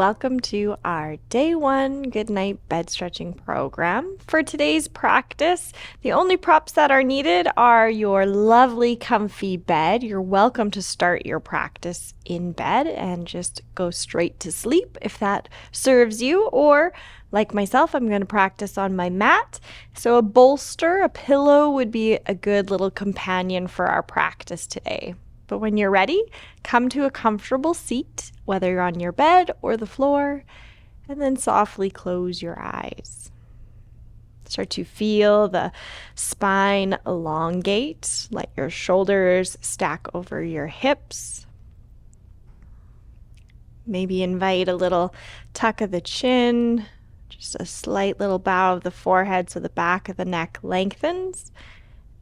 welcome to our day 1 Good Night Bed Stretching program. For today's practice, the only props that are needed are your lovely comfy bed. You're welcome to start your practice in bed and just go straight to sleep if that serves you, or like myself, I'm going to practice on my mat. So a bolster, a pillow would be a good little companion for our practice today. But when you're ready, come to a comfortable seat, whether you're on your bed or the floor, and then softly close your eyes. Start to feel the spine elongate. Let your shoulders stack over your hips. Maybe invite a little tuck of the chin, just a slight little bow of the forehead so the back of the neck lengthens.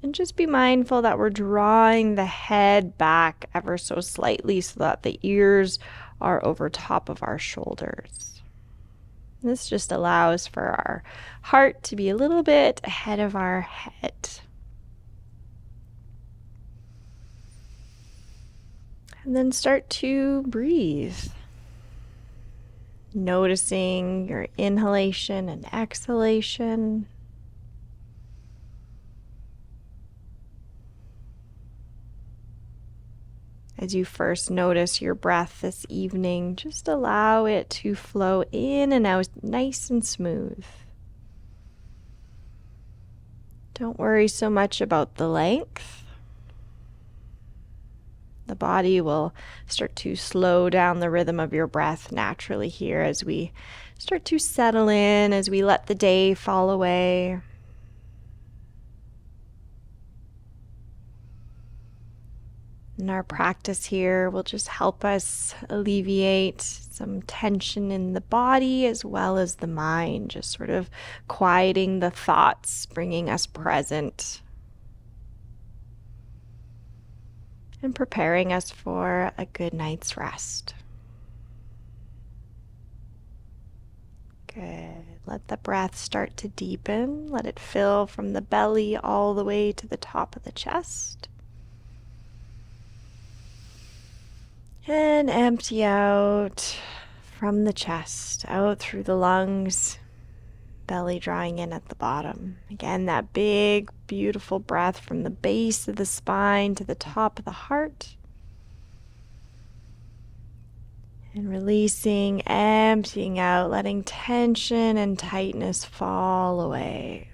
And just be mindful that we're drawing the head back ever so slightly so that the ears are over top of our shoulders. This just allows for our heart to be a little bit ahead of our head. And then start to breathe. Noticing your inhalation and exhalation. As you first notice your breath this evening, just allow it to flow in and out nice and smooth. Don't worry so much about the length. The body will start to slow down the rhythm of your breath naturally here as we start to settle in, as we let the day fall away. And our practice here will just help us alleviate some tension in the body as well as the mind, just sort of quieting the thoughts, bringing us present, and preparing us for a good night's rest. Good. Let the breath start to deepen. Let it fill from the belly all the way to the top of the chest. And empty out from the chest, out through the lungs, belly drawing in at the bottom. Again, that big, beautiful breath from the base of the spine to the top of the heart. And releasing, emptying out, letting tension and tightness fall away.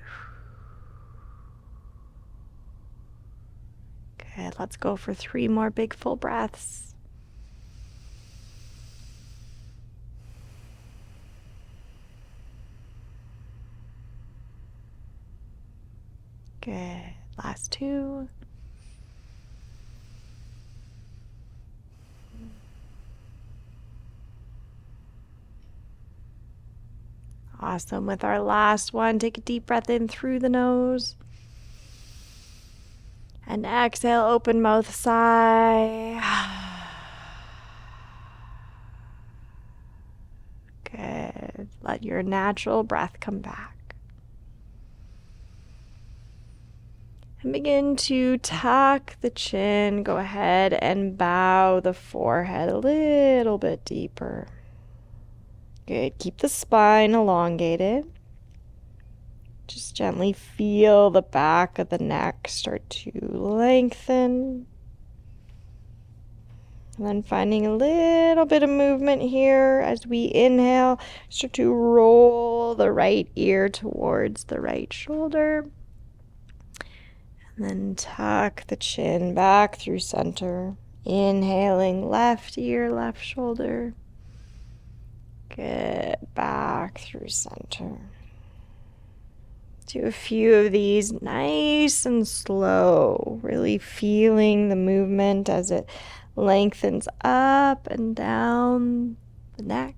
Good. Let's go for 3 more big full breaths. Good. Last 2. Awesome. With our last one, take a deep breath in through the nose. And exhale, open mouth, sigh. Good. Let your natural breath come back. And begin to tuck the chin. Go ahead and bow the forehead a little bit deeper. Good. Keep the spine elongated. Just gently feel the back of the neck start to lengthen. And then finding a little bit of movement here as we inhale. Start to roll the right ear towards the right shoulder. And then tuck the chin back through center. Inhaling, left ear, left shoulder. Good. Back through center. Do a few of these nice and slow. Really feeling the movement as it lengthens up and down the neck.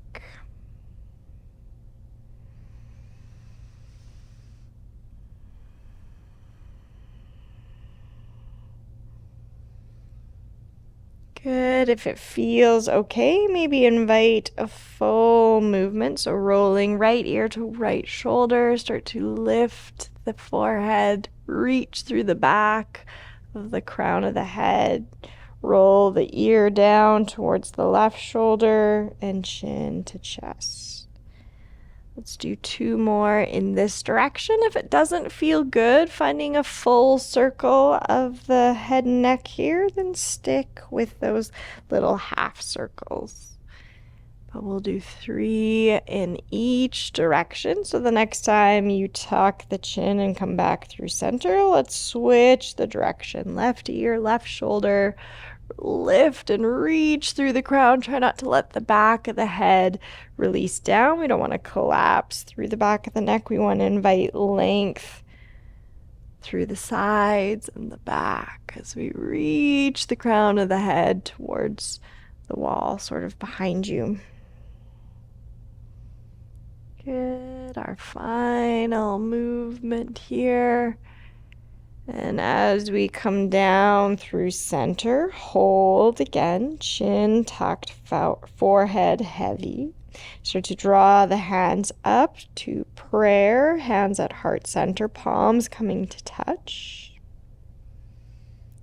Good. If it feels okay, maybe invite a full movement. So rolling right ear to right shoulder. Start to lift the forehead. Reach through the back of the crown of the head. Roll the ear down towards the left shoulder and chin to chest. Let's do 2 more in this direction. If it doesn't feel good, finding a full circle of the head and neck here, then stick with those little half circles. But we'll do 3 in each direction. So the next time you tuck the chin and come back through center, let's switch the direction. Left ear, left shoulder. Lift and reach through the crown. Try not to let the back of the head release down. We don't want to collapse through the back of the neck. We want to invite length through the sides and the back as we reach the crown of the head towards the wall, sort of behind you. Good. Our final movement here. And as we come down through center, hold again, chin tucked, forehead heavy. Start to draw the hands up to prayer, hands at heart center, palms coming to touch.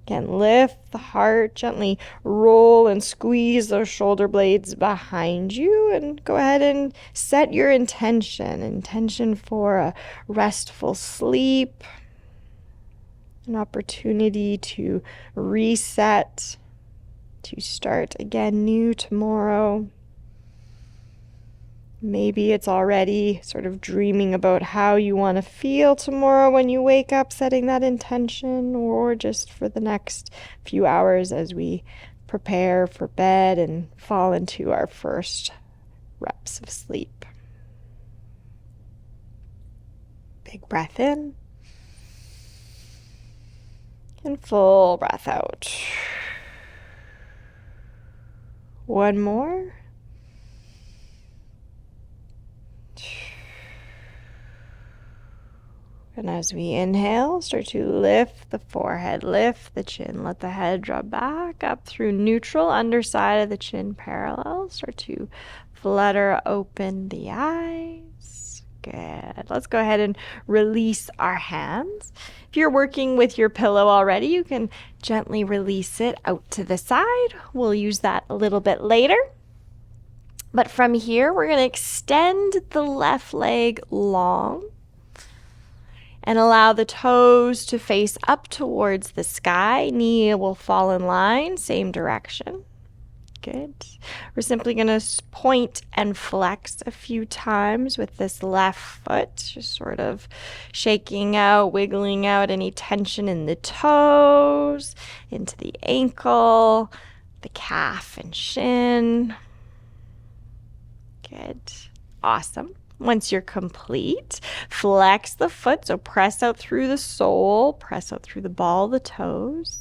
Again, lift the heart, gently roll and squeeze those shoulder blades behind you, and go ahead and set your intention for a restful sleep. An opportunity to reset, to start again new tomorrow. Maybe it's already sort of dreaming about how you want to feel tomorrow when you wake up, setting that intention, or just for the next few hours as we prepare for bed and fall into our first reps of sleep. Big breath in. And full breath out. One more. And as we inhale, start to lift the forehead, lift the chin, let the head drop back up through neutral, underside of the chin parallel. Start to flutter open the eyes. Good. Let's go ahead and release our hands. If you're working with your pillow already, you can gently release it out to the side. We'll use that a little bit later. But from here, we're going to extend the left leg long and allow the toes to face up towards the sky. Knee will fall in line, same direction. Good. We're simply going to point and flex a few times with this left foot, just sort of shaking out, wiggling out any tension in the toes, into the ankle, the calf and shin. Good. Awesome. Once you're complete, flex the foot, so press out through the sole, press out through the ball of the toes.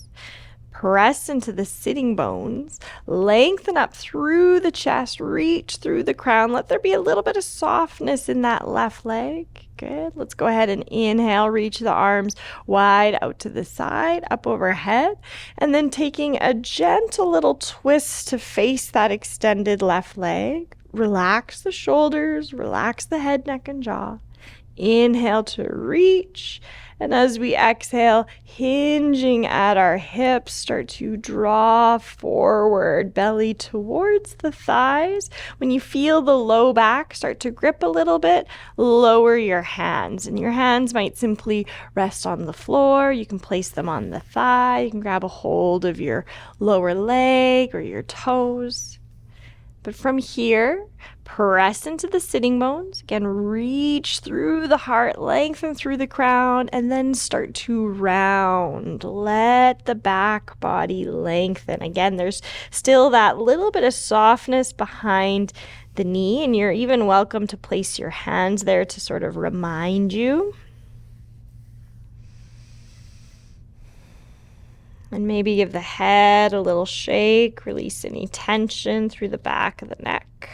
Press into the sitting bones, lengthen up through the chest, reach through the crown. Let there be a little bit of softness in that left leg. Good. Let's go ahead and inhale, reach the arms wide out to the side, up overhead, and then taking a gentle little twist to face that extended left leg. Relax the shoulders, relax the head, neck, and jaw. Inhale to reach. And as we exhale, hinging at our hips, start to draw forward, belly towards the thighs. When you feel the low back start to grip a little bit, lower your hands. And your hands might simply rest on the floor. You can place them on the thigh. You can grab a hold of your lower leg or your toes. But from here, press into the sitting bones. Again, reach through the heart, lengthen through the crown, and then start to round. Let the back body lengthen. Again, there's still that little bit of softness behind the knee, and you're even welcome to place your hands there to sort of remind you. And maybe give the head a little shake, release any tension through the back of the neck.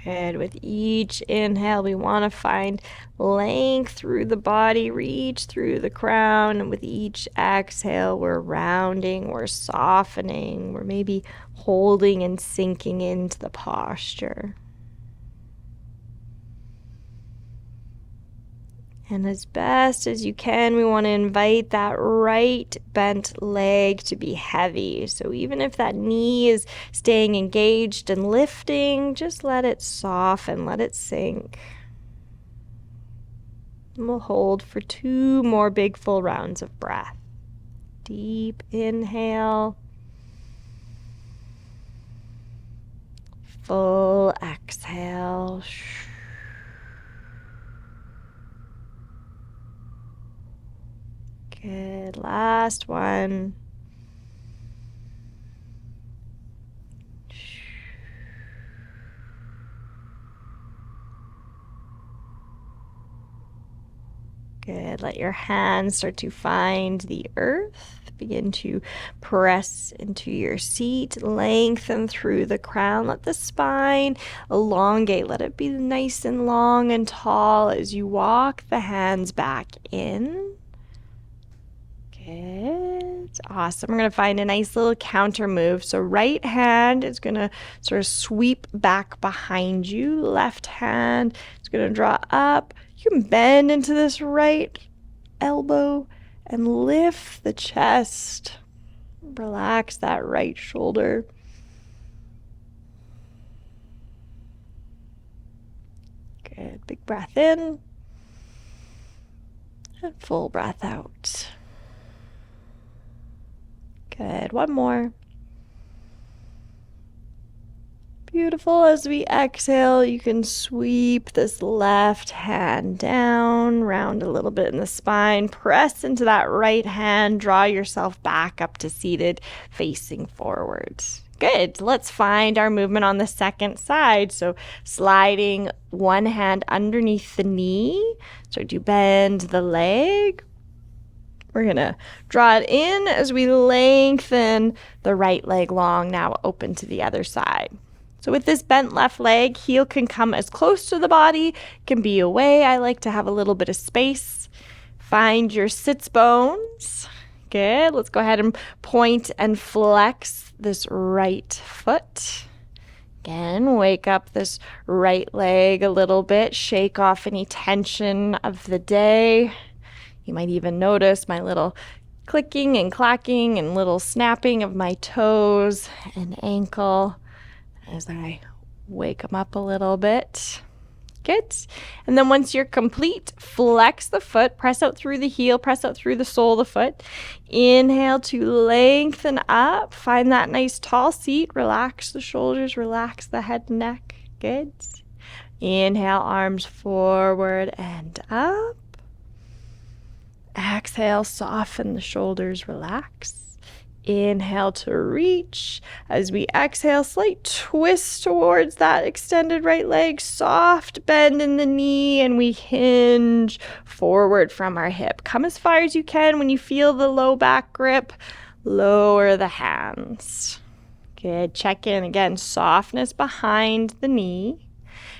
Good. With each inhale, we want to find length through the body, reach through the crown. And with each exhale, we're rounding, we're softening, we're maybe holding and sinking into the posture. And as best as you can, we want to invite that right bent leg to be heavy. So even if that knee is staying engaged and lifting, just let it soften, let it sink. And we'll hold for 2 more big full rounds of breath. Deep inhale. Full exhale. Good. Last one. Good. Let your hands start to find the earth. Begin to press into your seat. Lengthen through the crown. Let the spine elongate. Let it be nice and long and tall as you walk the hands back in. Good. Awesome. We're going to find a nice little counter move. So right hand is going to sort of sweep back behind you. Left hand is going to draw up. You can bend into this right elbow and lift the chest. Relax that right shoulder. Good. Big breath in and full breath out. Good. One more. Beautiful. As we exhale, you can sweep this left hand down, round a little bit in the spine, press into that right hand, draw yourself back up to seated, facing forward. Good. Let's find our movement on the second side. So sliding one hand underneath the knee. So do bend the leg. We're going to draw it in as we lengthen the right leg long, now open to the other side. So with this bent left leg, heel can come as close to the body, can be away. I like to have a little bit of space. Find your sits bones. Good. Let's go ahead and point and flex this right foot. Again, wake up this right leg a little bit. Shake off any tension of the day. You might even notice my little clicking and clacking and little snapping of my toes and ankle as I wake them up a little bit. Good. And then once you're complete, flex the foot, press out through the heel, press out through the sole of the foot. Inhale to lengthen up. Find that nice tall seat. Relax the shoulders, relax the head and neck. Good. Inhale, arms forward and up. Exhale, soften the shoulders, relax. Inhale to reach. As we exhale, slight twist towards that extended right leg, soft bend in the knee, and we hinge forward from our hip. Come as far as you can. When you feel the low back grip, lower the hands. Good. Check in again, softness behind the knee.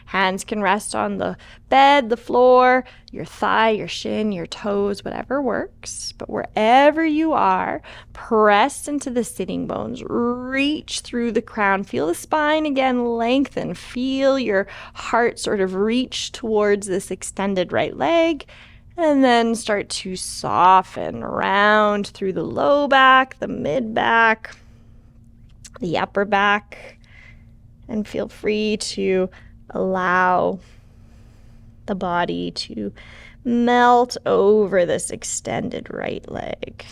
Hands can rest on the bed, the floor, your thigh, your shin, your toes, whatever works. But wherever you are, press into the sitting bones. Reach through the crown. Feel the spine again lengthen. Feel your heart sort of reach towards this extended right leg. And then start to soften, round through the low back, the mid back, the upper back. And feel free to allow the body to melt over this extended right leg.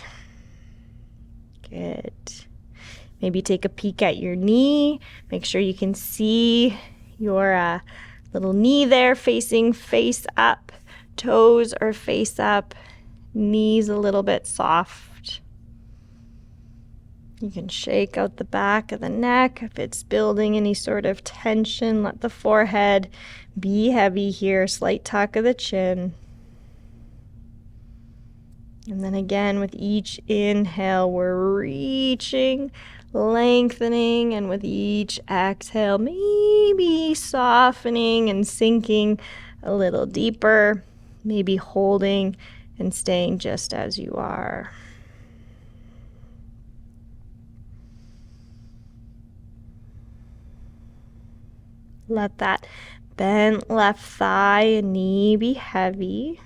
Good. Maybe take a peek at your knee. Make sure you can see your little knee there facing face up. Toes are face up. Knees a little bit soft. You can shake out the back of the neck. If it's building any sort of tension, let the forehead be heavy here. Slight tuck of the chin. And then again, with each inhale, we're reaching, lengthening, and with each exhale, maybe softening and sinking a little deeper, maybe holding and staying just as you are. Let that bent left thigh and knee be heavy.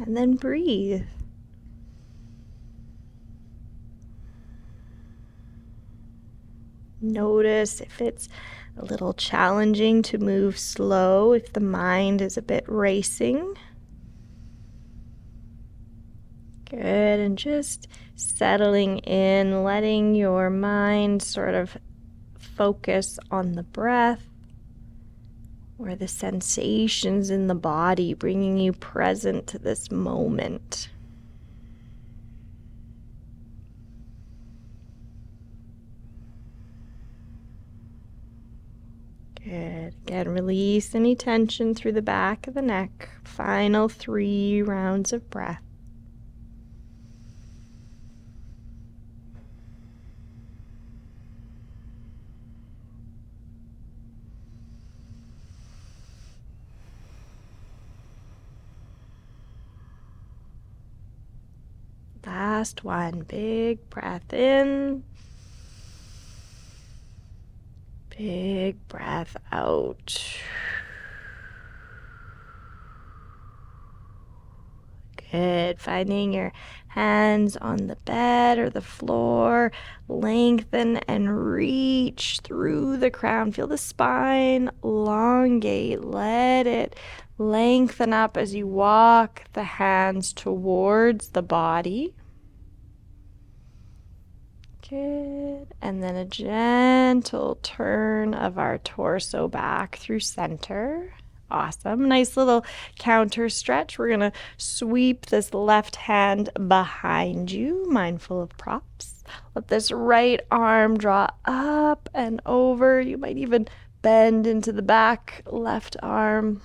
And then breathe. Notice if it's a little challenging to move slow, if the mind is a bit racing. Good, and just settling in, letting your mind sort of focus on the breath or the sensations in the body, bringing you present to this moment. Good. Again, release any tension through the back of the neck. Final 3 rounds of breath. Last one. Big breath in. Big breath out. Good. Finding your hands on the bed or the floor. Lengthen and reach through the crown. Feel the spine elongate. Let it lengthen up as you walk the hands towards the body. Good. And then a gentle turn of our torso back through center. Awesome. Nice little counter stretch. We're going to sweep this left hand behind you, mindful of props. Let this right arm draw up and over. You might even bend into the back left arm.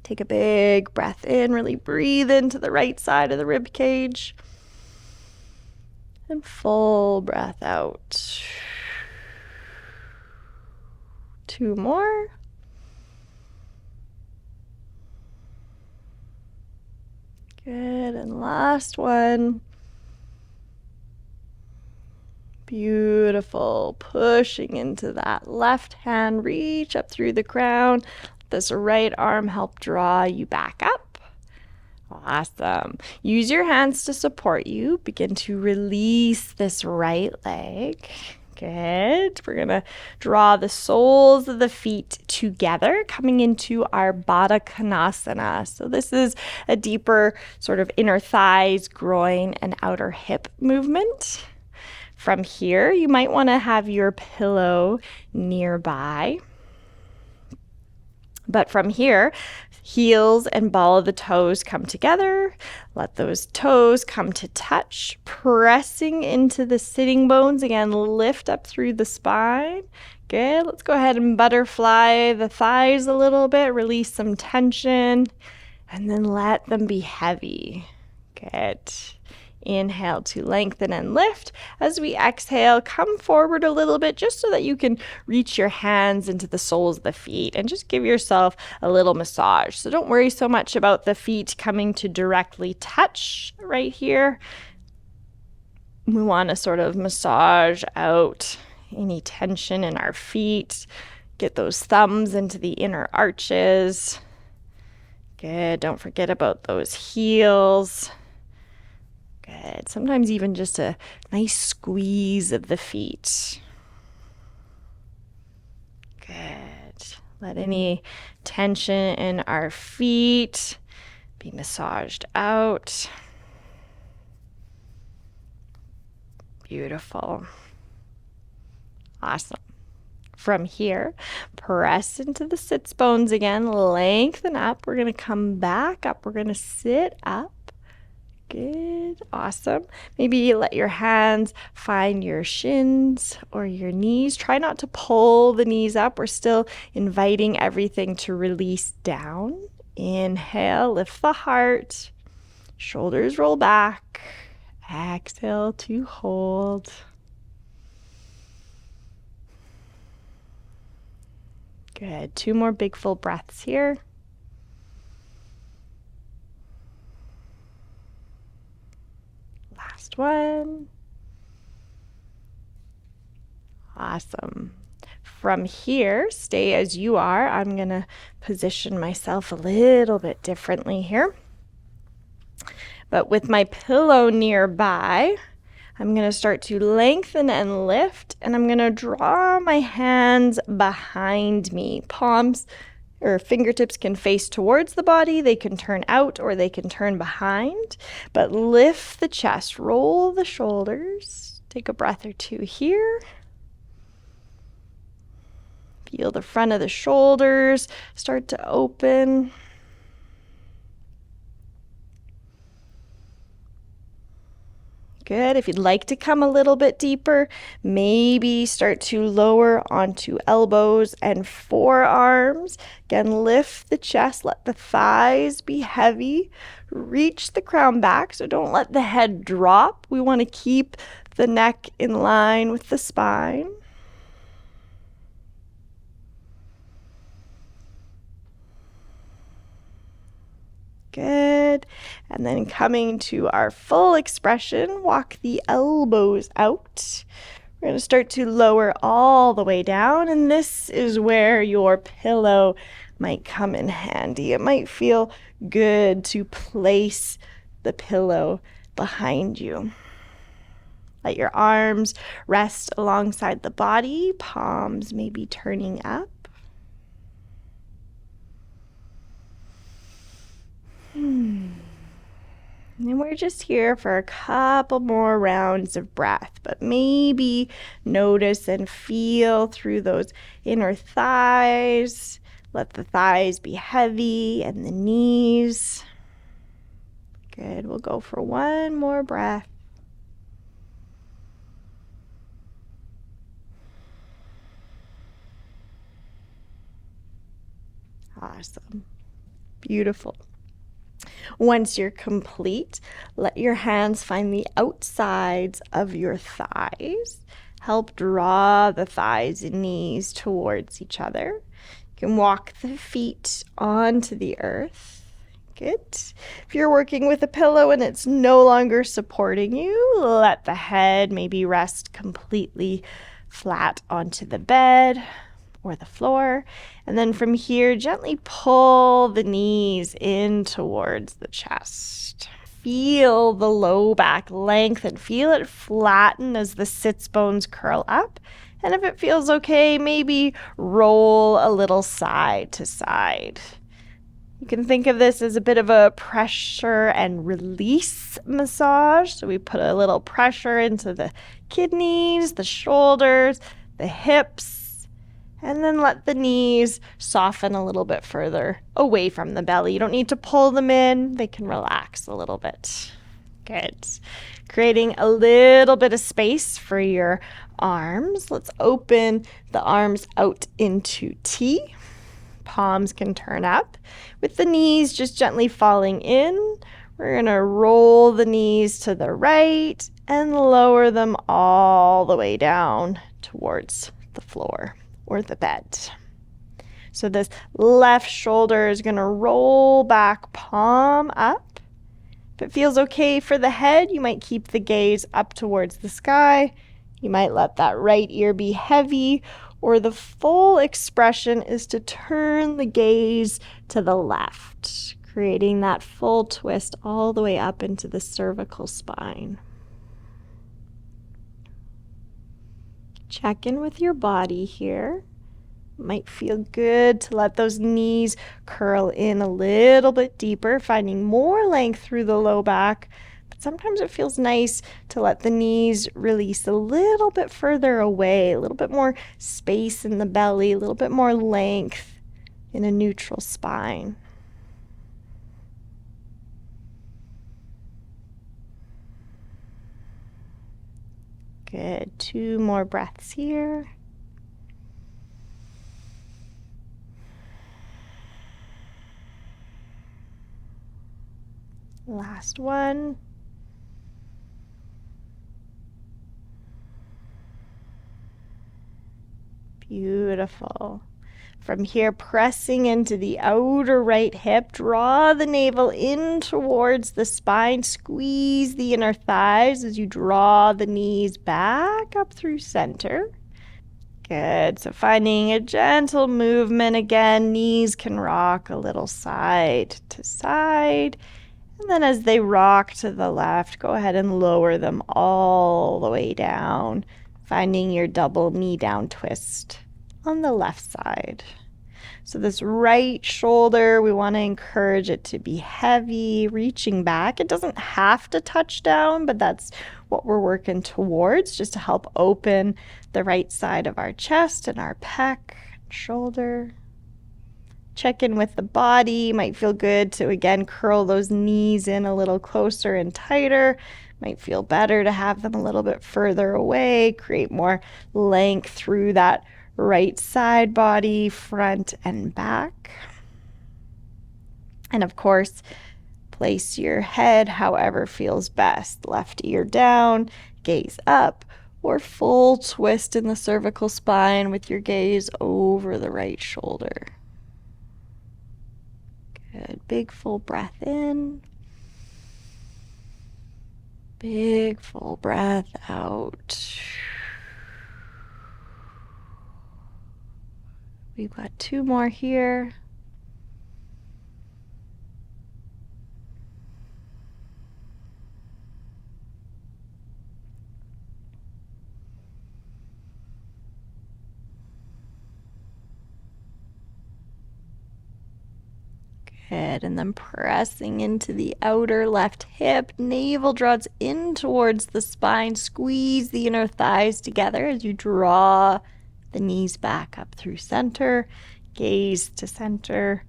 Take a big breath in. Really breathe into the right side of the rib cage. And full breath out. 2 more. Good, and last one. Beautiful. Pushing into that left hand, reach up through the crown. This right arm help draw you back up. Awesome. Use your hands to support you. Begin to release this right leg. Good. We're going to draw the soles of the feet together, coming into our Baddha Konasana. So this is a deeper sort of inner thighs, groin, and outer hip movement. From here, you might want to have your pillow nearby. But from here, heels and ball of the toes come together. Let those toes come to touch, pressing into the sitting bones. Again, lift up through the spine. Good. Let's go ahead and butterfly the thighs a little bit. Release some tension, and then let them be heavy. Good. Inhale to lengthen and lift. As we exhale, come forward a little bit just so that you can reach your hands into the soles of the feet and just give yourself a little massage. So don't worry so much about the feet coming to directly touch right here. We want to sort of massage out any tension in our feet. Get those thumbs into the inner arches. Good. Don't forget about those heels. Good. Sometimes even just a nice squeeze of the feet. Good. Let any tension in our feet be massaged out. Beautiful. Awesome. From here, press into the sits bones again. Lengthen up. We're going to come back up. We're going to sit up. Good. Awesome. Maybe let your hands find your shins or your knees. Try not to pull the knees up. We're still inviting everything to release down. Inhale, lift the heart. Shoulders roll back. Exhale to hold. Good. 2 more big full breaths here. Last one. Awesome. from here, stay as you are. I'm going to position myself a little bit differently here. But with my pillow nearby, I'm going to start to lengthen and lift, and I'm going to draw my hands behind me. Palms or fingertips can face towards the body, they can turn out, or they can turn behind. But lift the chest, roll the shoulders. Take a breath or two here. Feel the front of the shoulders start to open. Good. If you'd like to come a little bit deeper, maybe start to lower onto elbows and forearms. Again, lift the chest, let the thighs be heavy. Reach the crown back, so don't let the head drop. We want to keep the neck in line with the spine. Good. And then coming to our full expression, walk the elbows out. We're going to start to lower all the way down, and this is where your pillow might come in handy. It might feel good to place the pillow behind you. Let your arms rest alongside the body, palms maybe turning up. And we're just here for a couple more rounds of breath, but maybe notice and feel through those inner thighs. Let the thighs be heavy and the knees. Good. We'll go for one more breath. Awesome. Beautiful. Once you're complete, let your hands find the outsides of your thighs. Help draw the thighs and knees towards each other. You can walk the feet onto the earth. Good. If you're working with a pillow and it's no longer supporting you, let the head maybe rest completely flat onto the bed or the floor. And then from here, gently pull the knees in towards the chest. Feel the low back lengthen. Feel it flatten as the sits bones curl up. And if it feels okay, maybe roll a little side to side. You can think of this as a bit of a pressure and release massage. So we put a little pressure into the kidneys, the shoulders, the hips, and then let the knees soften a little bit further away from the belly. You don't need to pull them in. They can relax a little bit. Good. Creating a little bit of space for your arms. Let's open the arms out into T. Palms can turn up. With the knees just gently falling in, we're going to roll the knees to the right and lower them all the way down towards the floor or the bed. So this left shoulder is going to roll back, palm up. If it feels okay for the head, you might keep the gaze up towards the sky. You might let that right ear be heavy, or the full expression is to turn the gaze to the left, creating that full twist all the way up into the cervical spine. Check in with your body here. Might feel good to let those knees curl in a little bit deeper, finding more length through the low back. But sometimes it feels nice to let the knees release a little bit further away, a little bit more space in the belly, a little bit more length in a neutral spine. Good. 2 more breaths here. Last one. Beautiful. From here, pressing into the outer right hip, draw the navel in towards the spine, squeeze the inner thighs as you draw the knees back up through center. Good. So finding a gentle movement again. Knees can rock a little side to side. And then as they rock to the left, go ahead and lower them all the way down, finding your double knee down twist on the left side. So this right shoulder, we want to encourage it to be heavy, reaching back. It doesn't have to touch down, but that's what we're working towards, just to help open the right side of our chest and our pec, shoulder. Check in with the body. Might feel good to, again, curl those knees in a little closer and tighter. Might feel better to have them a little bit further away, create more length through that right side body, front and back. And of course, place your head however feels best. Left ear down, gaze up, or full twist in the cervical spine with your gaze over the right shoulder. Good. Big full breath in. Big full breath out. We've got 2 more here. Good. And then pressing into the outer left hip, navel draws in towards the spine. Squeeze the inner thighs together as you draw the knees back up through center. Gaze to center.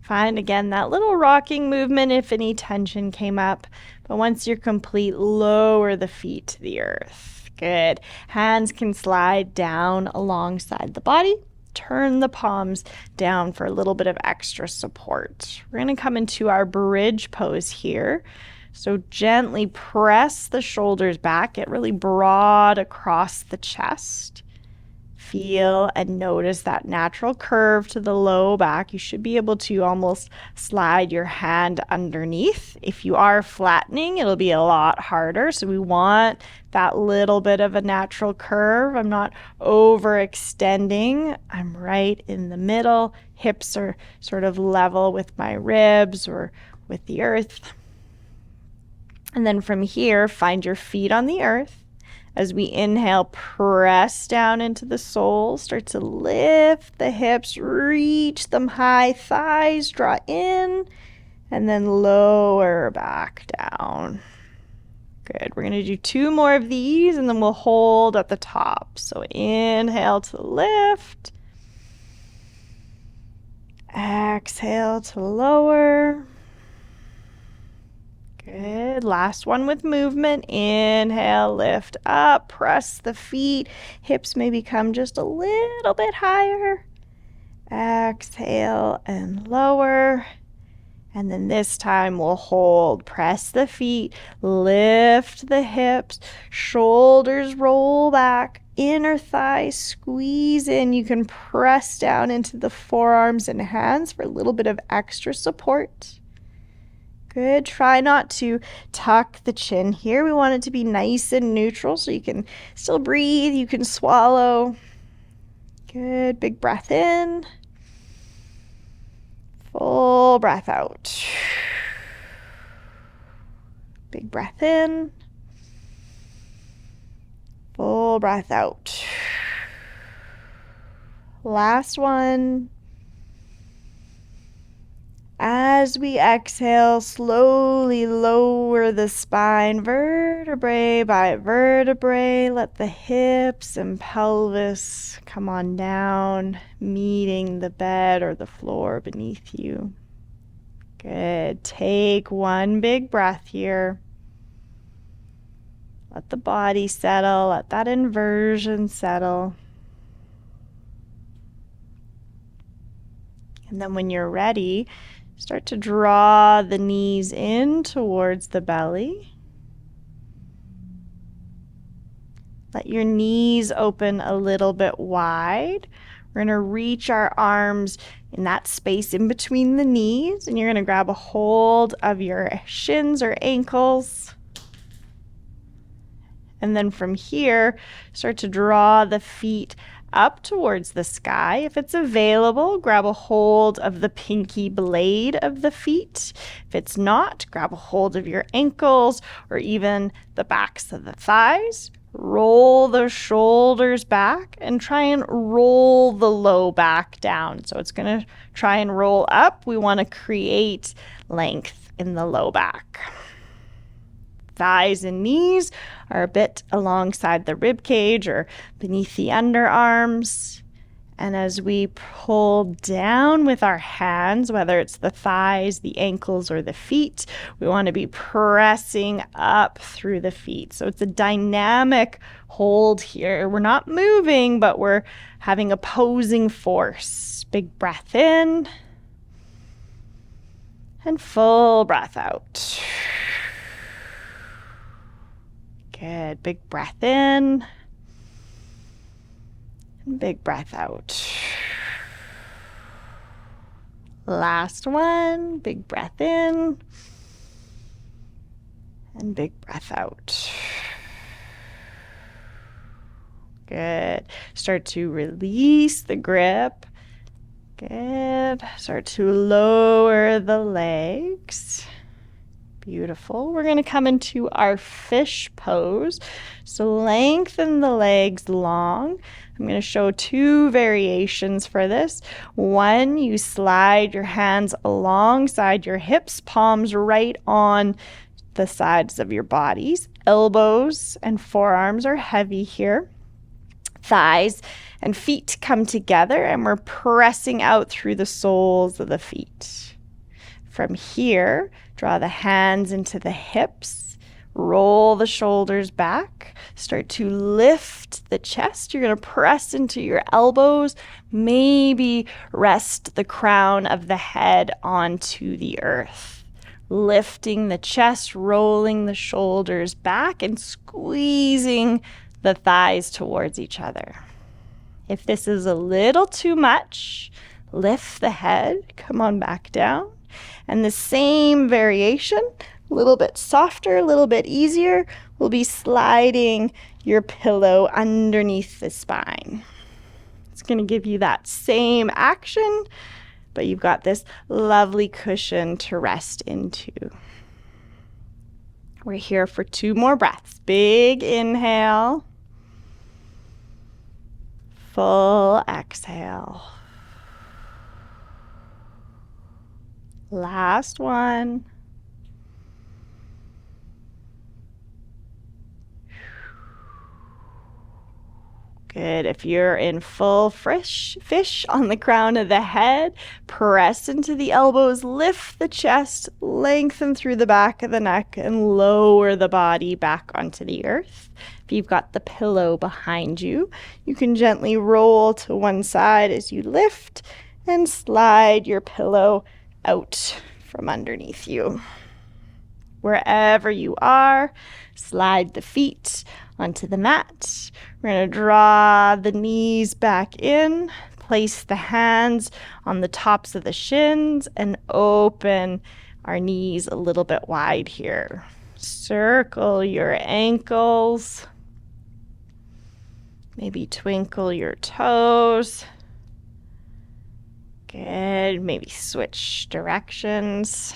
Find again that little rocking movement if any tension came up. But once you're complete, lower the feet to the earth. Good. Hands can slide down alongside the body. Turn the palms down for a little bit of extra support. We're going to come into our bridge pose here. So gently press the shoulders back. Get really broad across the chest. Feel and notice that natural curve to the low back. You should be able to almost slide your hand underneath. If you are flattening, it'll be a lot harder. So we want that little bit of a natural curve. I'm not overextending. I'm right in the middle. Hips are sort of level with my ribs or with the earth. And then from here, find your feet on the earth. As we inhale, press down into the soles, start to lift the hips, reach them high, thighs draw in, and then lower back down. Good. We're going to do 2 more of these, and then we'll hold at the top. So inhale to lift. Exhale to lower. Good. Last one with movement. Inhale, lift up, press the feet. Hips may become just a little bit higher. Exhale and lower. And then this time we'll hold. Press the feet, lift the hips, shoulders roll back, inner thighs squeeze in. You can press down into the forearms and hands for a little bit of extra support. Good. Try not to tuck the chin here. We want it to be nice and neutral so you can still breathe. You can swallow. Good. Big breath in. Full breath out. Big breath in. Full breath out. Last one. As we exhale, slowly lower the spine vertebrae by vertebrae. Let the hips and pelvis come on down, meeting the bed or the floor beneath you. Good. Take 1 big breath here. Let the body settle. Let that inversion settle. And then when you're ready, start to draw the knees in towards the belly. Let your knees open a little bit wide. We're going to reach our arms in that space in between the knees, and you're going to grab a hold of your shins or ankles. And then from here, start to draw the feet up towards the sky. If it's available, grab a hold of the pinky blade of the feet. If it's not, grab a hold of your ankles or even the backs of the thighs. Roll the shoulders back and try and roll the low back down. So it's going to try and roll up. We want to create length in the low back. Thighs and knees are a bit alongside the rib cage or beneath the underarms. And as we pull down with our hands, whether it's the thighs, the ankles, or the feet, we want to be pressing up through the feet. So it's a dynamic hold here. We're not moving, but we're having opposing force. Big breath in and full breath out. Good. Big breath in. Big breath out. Last one. Big breath in. And big breath out. Good. Start to release the grip. Good. Start to lower the legs. Beautiful. We're going to come into our fish pose. So lengthen the legs long. I'm going to show two variations for this. One, you slide your hands alongside your hips, palms right on the sides of your bodies. Elbows and forearms are heavy here. Thighs and feet come together and we're pressing out through the soles of the feet. From here, draw the hands into the hips, roll the shoulders back, start to lift the chest. You're going to press into your elbows, maybe rest the crown of the head onto the earth. Lifting the chest, rolling the shoulders back, and squeezing the thighs towards each other. If this is a little too much, lift the head, come on back down. And the same variation, a little bit softer, a little bit easier, will be sliding your pillow underneath the spine. It's going to give you that same action, but you've got this lovely cushion to rest into. We're here for 2 more breaths. Big inhale. Full exhale. Last one. Good. If you're in full fish on the crown of the head, press into the elbows, lift the chest, lengthen through the back of the neck, and lower the body back onto the earth. If you've got the pillow behind you, you can gently roll to one side as you lift and slide your pillow out from underneath you. Wherever you are, slide the feet onto the mat. We're going to draw the knees back in, place the hands on the tops of the shins, and open our knees a little bit wide here. Circle your ankles. Maybe twinkle your toes. Good. Maybe switch directions.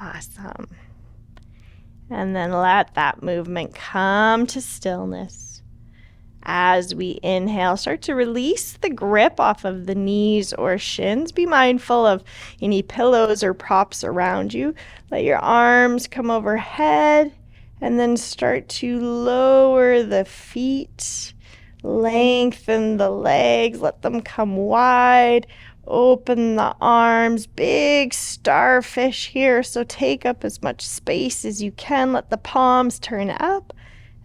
Awesome. And then let that movement come to stillness. As we inhale, start to release the grip off of the knees or shins. Be mindful of any pillows or props around you. Let your arms come overhead and then start to lower the feet. Lengthen the legs, let them come wide. Open the arms, big starfish here, so take up as much space as you can. Let the palms turn up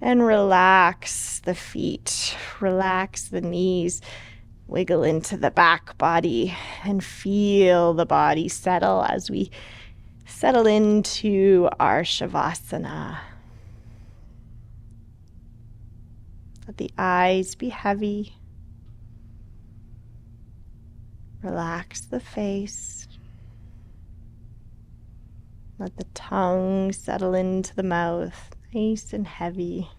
and relax the feet, relax the knees, wiggle into the back body and feel the body settle as we settle into our Shavasana. Let the eyes be heavy. Relax the face. Let the tongue settle into the mouth. nice and heavy.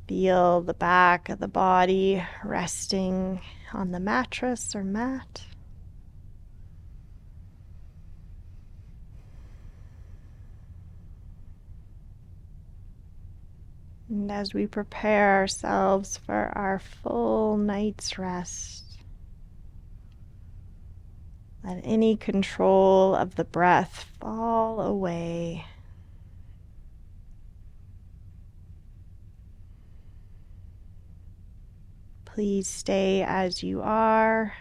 Feel the back of the body resting on the mattress or mat. And as we prepare ourselves for our full night's rest, let any control of the breath fall away. Please stay as you are,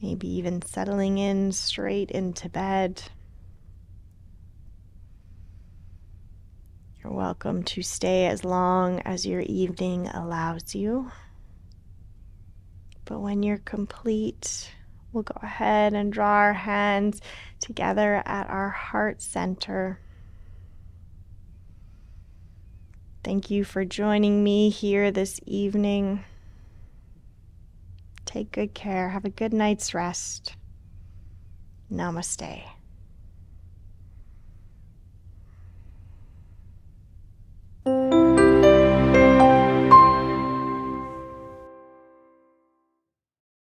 maybe even settling in straight into bed. You're welcome to stay as long as your evening allows you. But when you're complete, we'll go ahead and draw our hands together at our heart center. Thank you for joining me here this evening. Take good care. Have a good night's rest. Namaste.